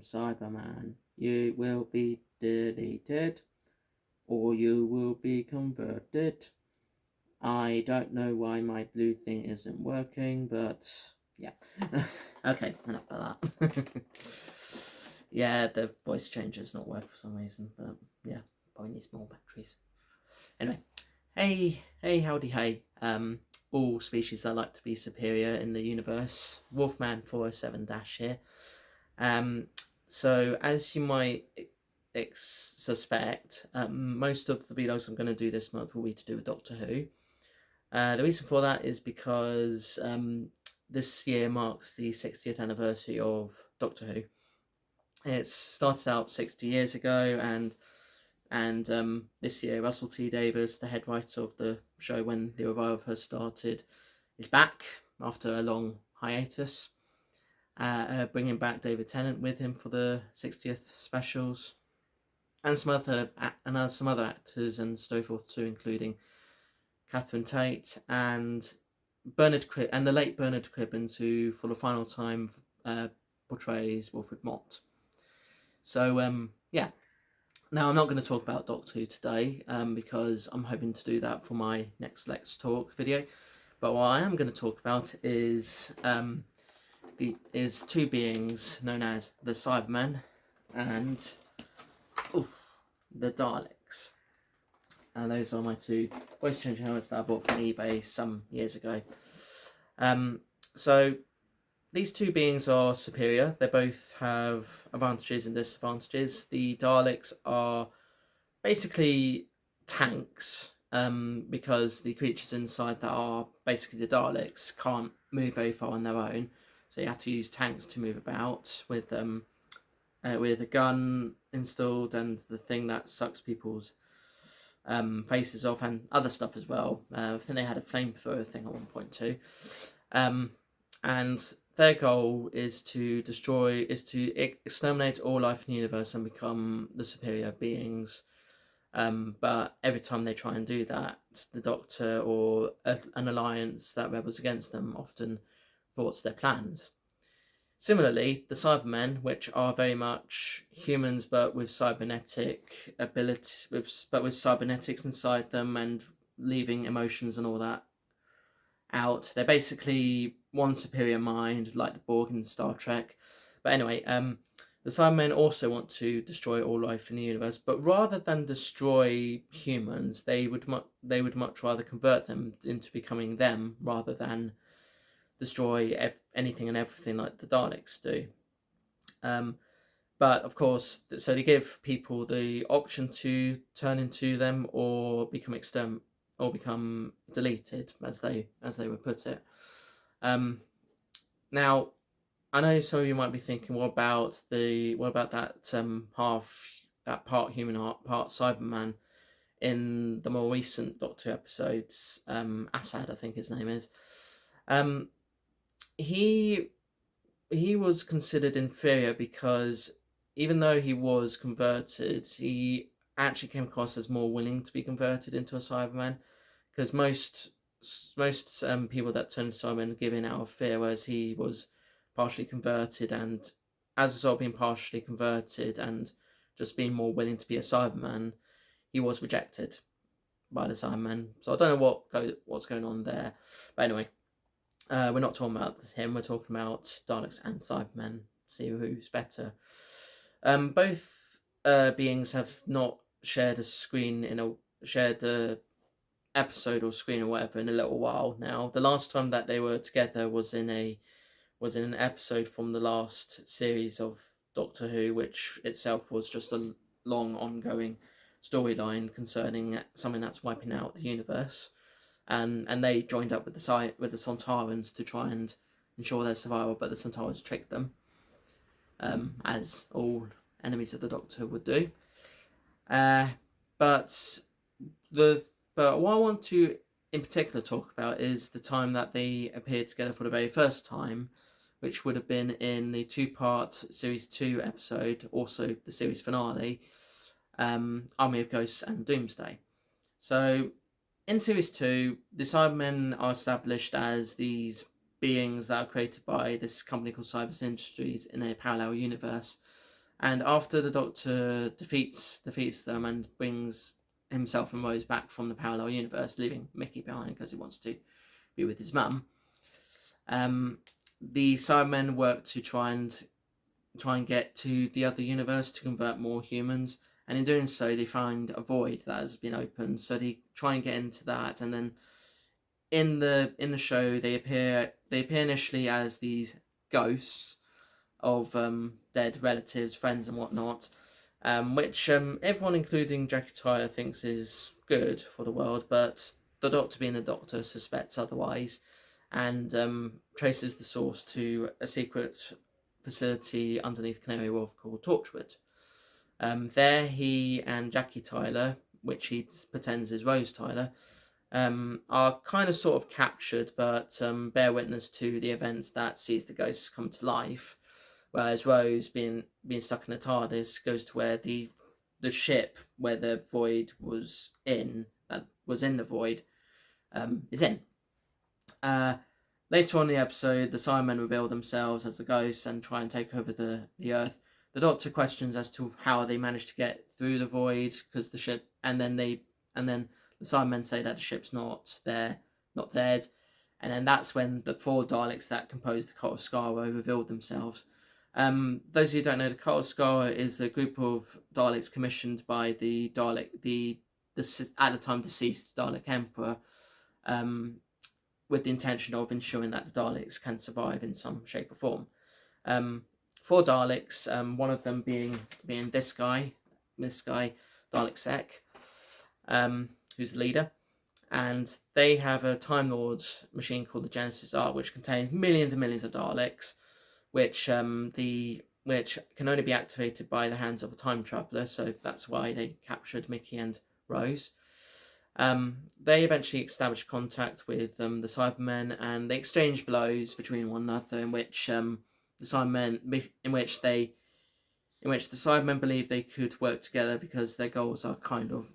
Cyberman. You will be deleted, or you will be converted. I don't know why my blue thing isn't working, but yeah. Okay, enough about that. Yeah, the voice changer's not working for some reason, but yeah, probably needs more batteries. Anyway, hey, howdy, hey. All species are like to be superior in the universe. Wolfman 407 here. So as you might suspect, most of the videos I'm going to do this month will be to do with Doctor Who. The reason for that is because this year marks the 60th anniversary of Doctor Who. It started out 60 years ago, and this year Russell T Davies, the head writer of the show when the revival first started, is back after a long hiatus, bringing back David Tennant with him for the 60th specials, and some other actors and so forth too, including Catherine Tate and the late Bernard Cribbins, who for the final time portrays Wilfred Mott. So yeah. Now, I'm not going to talk about Doctor Who today because I'm hoping to do that for my next Let's Talk video. But what I am going to talk about is two beings known as the Cybermen and the Daleks. And those are my two voice changer helmets that I bought from eBay some years ago. So these two beings are superior. They both have advantages and disadvantages. The Daleks are basically tanks, because the creatures inside that are basically the Daleks can't move very far on their own. So you have to use tanks to move about with a gun installed and the thing that sucks people's faces off and other stuff as well. I think they had a flamethrower thing at one point too. And their goal is to exterminate all life in the universe and become the superior beings. But every time they try and do that, the Doctor or an alliance that rebels against them often thwarts their plans. Similarly, the Cybermen, which are very much humans but with cybernetic ability, but with cybernetics inside them and leaving emotions and all that out. They're basically one superior mind, like the Borg in Star Trek. But anyway, the Cybermen also want to destroy all life in the universe, but rather than destroy humans, they would much rather convert them into becoming them, rather than destroy anything and everything like the Daleks do. But of course, so they give people the option to turn into them or become or become deleted, as they would put it. Now, I know some of you might be thinking, what about that part human, part Cyberman in the more recent Doctor episodes? Assad, I think his name is. He was considered inferior because even though he was converted, he actually came across as more willing to be converted into a Cyberman, because most people that turn to Cybermen give in out of fear, whereas he was partially converted, and as a result of being partially converted and just being more willing to be a Cyberman, he was rejected by the Cybermen. So I don't know what's going on there, but anyway, we're not talking about him. We're talking about Daleks and Cybermen. See who's better. Both beings have not shared the episode or screen or whatever in a little while now. The last time that they were together was in an episode from the last series of Doctor Who, which itself was just a long ongoing storyline concerning something that's wiping out the universe, and they joined up with the Sontarans to try and ensure their survival, but the Sontarans tricked them, as all enemies of the Doctor would do. But what I want to in particular talk about is the time that they appeared together for the very first time, which would have been in the two-part Series 2 episode, also the series finale, Army of Ghosts and Doomsday. So, in Series 2, the Cybermen are established as these beings that are created by this company called Cybers Industries in a parallel universe. And after the Doctor defeats them and brings himself and Rose back from the parallel universe, leaving Mickey behind because he wants to be with his mum, the Cybermen work to try and get to the other universe to convert more humans. And in doing so, they find a void that has been opened. So they try and get into that, and then in the show, they appear initially as these ghosts of dead relatives, friends, and whatnot, which everyone, including Jackie Tyler, thinks is good for the world, but the Doctor, being the Doctor, suspects otherwise, and traces the source to a secret facility underneath Canary Wharf called Torchwood. There, he and Jackie Tyler, which he pretends is Rose Tyler, are kind of sort of captured, but bear witness to the events that sees the ghosts come to life. Whereas Rose, being stuck in the TARDIS, goes to where the ship where the void was in, that was in the void, is in. Later on in the episode, the Cybermen reveal themselves as the ghosts and try and take over the Earth. The Doctor questions as to how they managed to get through the void, because the ship, and then the Cybermen say that the ship's not theirs, and then that's when the 4 Daleks that compose the Cult of Skaro revealed themselves. Those of you who don't know, the Cult of Skaro is a group of Daleks commissioned by the at the time deceased Dalek Emperor, with the intention of ensuring that the Daleks can survive in some shape or form. 4 Daleks, one of them being this guy, Dalek Sec, who's the leader, and they have a Time Lord machine called the Genesis R, which contains millions and millions of Daleks, which can only be activated by the hands of a time traveller, so that's why they captured Mickey and Rose. They eventually establish contact with the Cybermen, and they exchange blows between one another, in which the Cybermen believe they could work together because their goals are kind of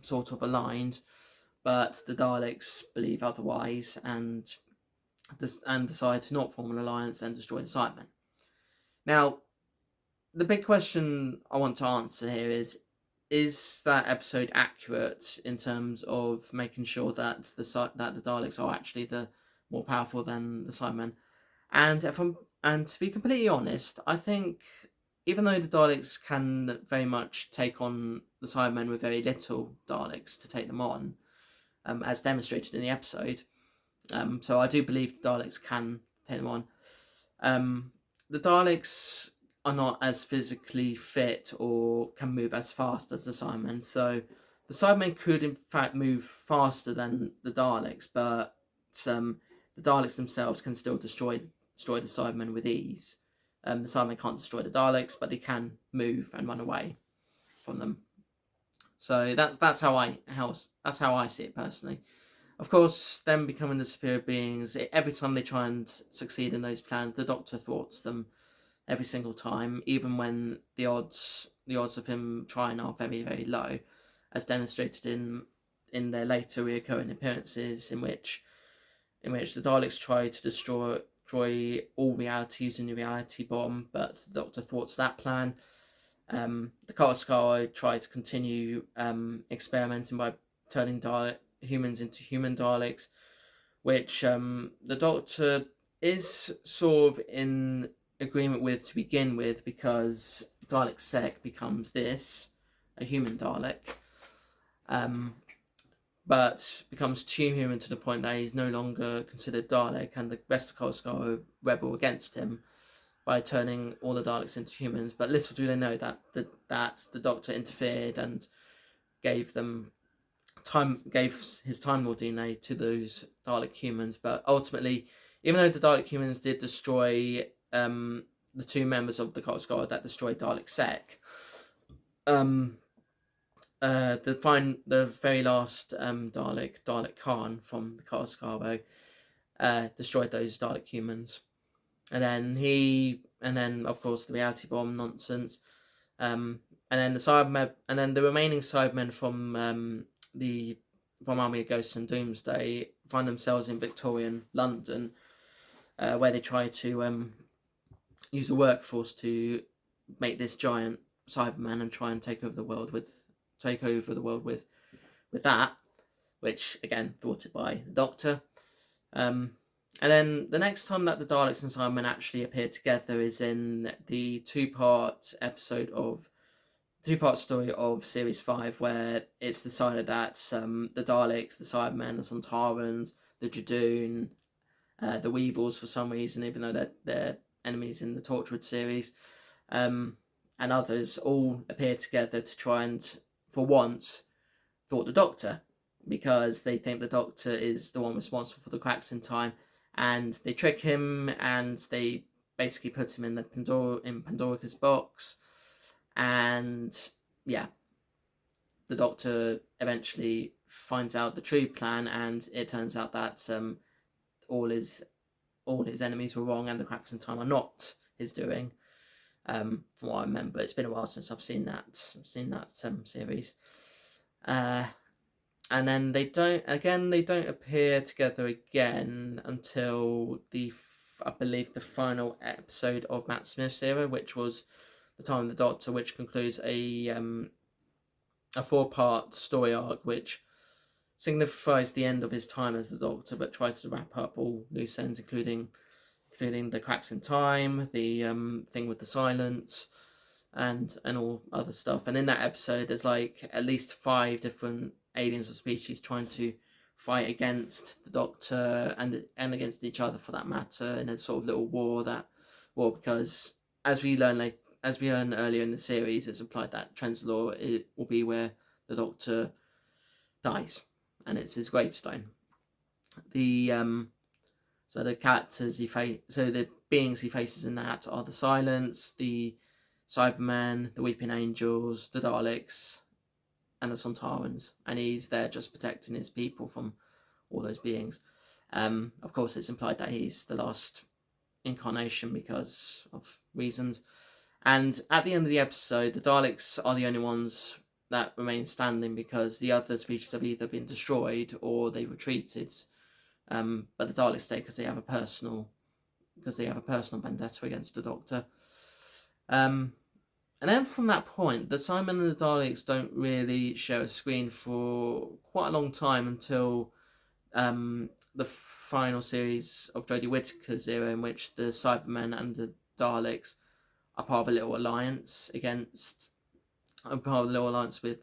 sort of aligned, but the Daleks believe otherwise and decide to not form an alliance and destroy the Cybermen. Now, the big question I want to answer here is that episode accurate in terms of making sure that the Daleks are actually the more powerful than the Cybermen? And to be completely honest, I think even though the Daleks can very much take on the Cybermen with very little Daleks to take them on, as demonstrated in the episode, so I do believe the Daleks can take them on. The Daleks are not as physically fit or can move as fast as the Cybermen, so the Cybermen could in fact move faster than the Daleks, but the Daleks themselves can still destroy the Cybermen with ease. The Cybermen can't destroy the Daleks, but they can move and run away from them. So that's how I see it personally. Of course, them becoming the superior beings, every time they try and succeed in those plans, the Doctor thwarts them every single time, even when the odds of him trying are very, very low, as demonstrated in their later recurring appearances, in which the Daleks try to destroy all reality using the reality bomb, but the Doctor thwarts that plan. The Cult of Skaro try to continue experimenting by turning humans into human Daleks, which the Doctor is sort of in agreement with to begin with, because Dalek Sec becomes a human Dalek, but becomes too human to the point that he's no longer considered Dalek, and the rest of Cult of Skaro rebel against him by turning all the Daleks into humans. But little do they know that the Doctor interfered and gave his Time Lord DNA to those Dalek humans. But ultimately, even though the Dalek humans did destroy the 2 members of the Cult of Skaro that destroyed Dalek Sec, the very last Dalek Khan from the Cult of Skaro, destroyed those Dalek humans, and then of course the reality bomb nonsense, and then the remaining Cybermen from Army of Ghosts and Doomsday find themselves in Victorian London, where they try to use the workforce to make this giant Cyberman and try and take over the world with that, which again thwarted by the Doctor. And then the next time that the Daleks and Cybermen actually appear together is in the two-part story of Series 5, where it's decided that the Daleks, the Cybermen, the Sontarans, the Jadoon, the Weevils, for some reason, even though they're enemies in the Torchwood series, and others, all appear together to try and, for once, thwart the Doctor, because they think the Doctor is the one responsible for the cracks in time, and they trick him, and they basically put him in Pandorica's box, and yeah, the Doctor eventually finds out the true plan, and it turns out that all his enemies were wrong, and the cracks in time are not his doing. From what I remember, it's been a while since I've seen that series. And then they don't appear together again until I believe the final episode of Matt Smith's era, which was The Time of the Doctor, which concludes a 4-part story arc, which signifies the end of his time as the Doctor, but tries to wrap up all loose ends, including the cracks in time, the thing with the silence, and all other stuff. And in that episode, there's like at least 5 different aliens or species trying to fight against the Doctor and against each other, for that matter, in a sort of little war, because as we learn earlier in the series, it's implied that Trenzalore will be where the Doctor dies, and it's his gravestone. So the characters the beings he faces in that are the Silence, the Cybermen, the Weeping Angels, the Daleks, and the Sontarans, and he's there just protecting his people from all those beings. Of course, it's implied that he's the last incarnation because of reasons. And at the end of the episode, the Daleks are the only ones that remain standing, because the other species have either been destroyed or they retreated. But the Daleks stay because they have a personal vendetta against the Doctor. And then from that point, the Cybermen and the Daleks don't really share a screen for quite a long time, until the final series of Jodie Whittaker's era, in which the Cybermen and the Daleks are part of a little alliance with the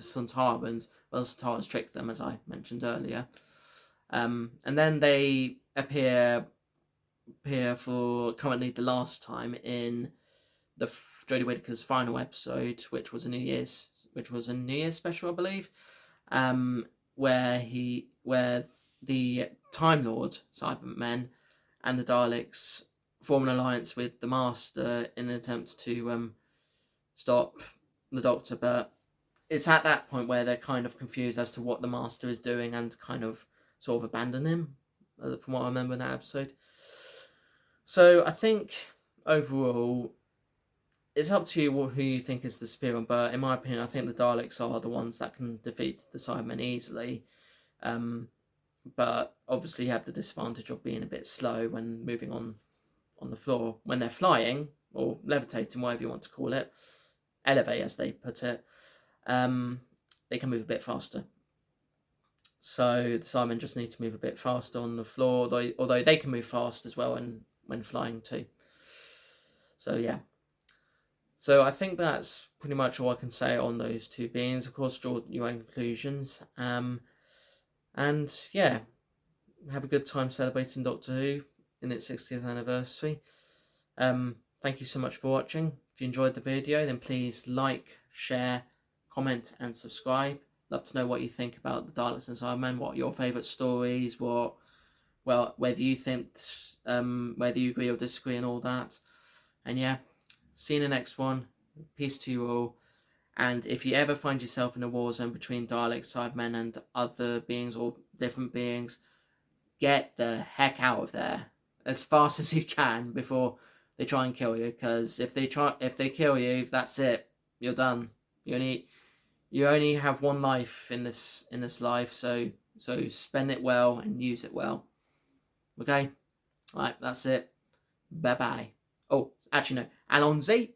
Sontarans. Well, the Sontarans trick them, as I mentioned earlier. And then they appear for currently the last time in the Jodie Whittaker's final episode, which was a New Year's special, I believe, where the Time Lord Cybermen and the Daleks form an alliance with the Master in an attempt to stop the Doctor, but it's at that point where they're kind of confused as to what the Master is doing, and kind of sort of abandon him, from what I remember in that episode. So I think overall, it's up to you who you think is the superior, but in my opinion, I think the Daleks are the ones that can defeat the Cybermen easily. But obviously you have the disadvantage of being a bit slow when moving on the floor. When they're flying, or levitating, whatever you want to call it, elevate as they put it, they can move a bit faster. So the Cybermen just need to move a bit faster on the floor, although they can move fast as well when flying too. So yeah. So I think that's pretty much all I can say on those two beings. Of course, draw your own conclusions. And yeah, have a good time celebrating Doctor Who in its 60th anniversary. Thank you so much for watching. If you enjoyed the video, then please like, share, comment and subscribe. Love to know what you think about the Daleks and Cybermen, what your favourite stories, whether you think, whether you agree or disagree and all that. And yeah, see you in the next one. Peace to you all. And if you ever find yourself in a war zone between Daleks, Cybermen and other beings or different beings, get the heck out of there as fast as you can before they try and kill you. Because if they kill you, that's it. You're done. You only have one life in this life, so spend it well and use it well. Okay? Right, that's it. Bye bye. Oh, actually no. Allons-y.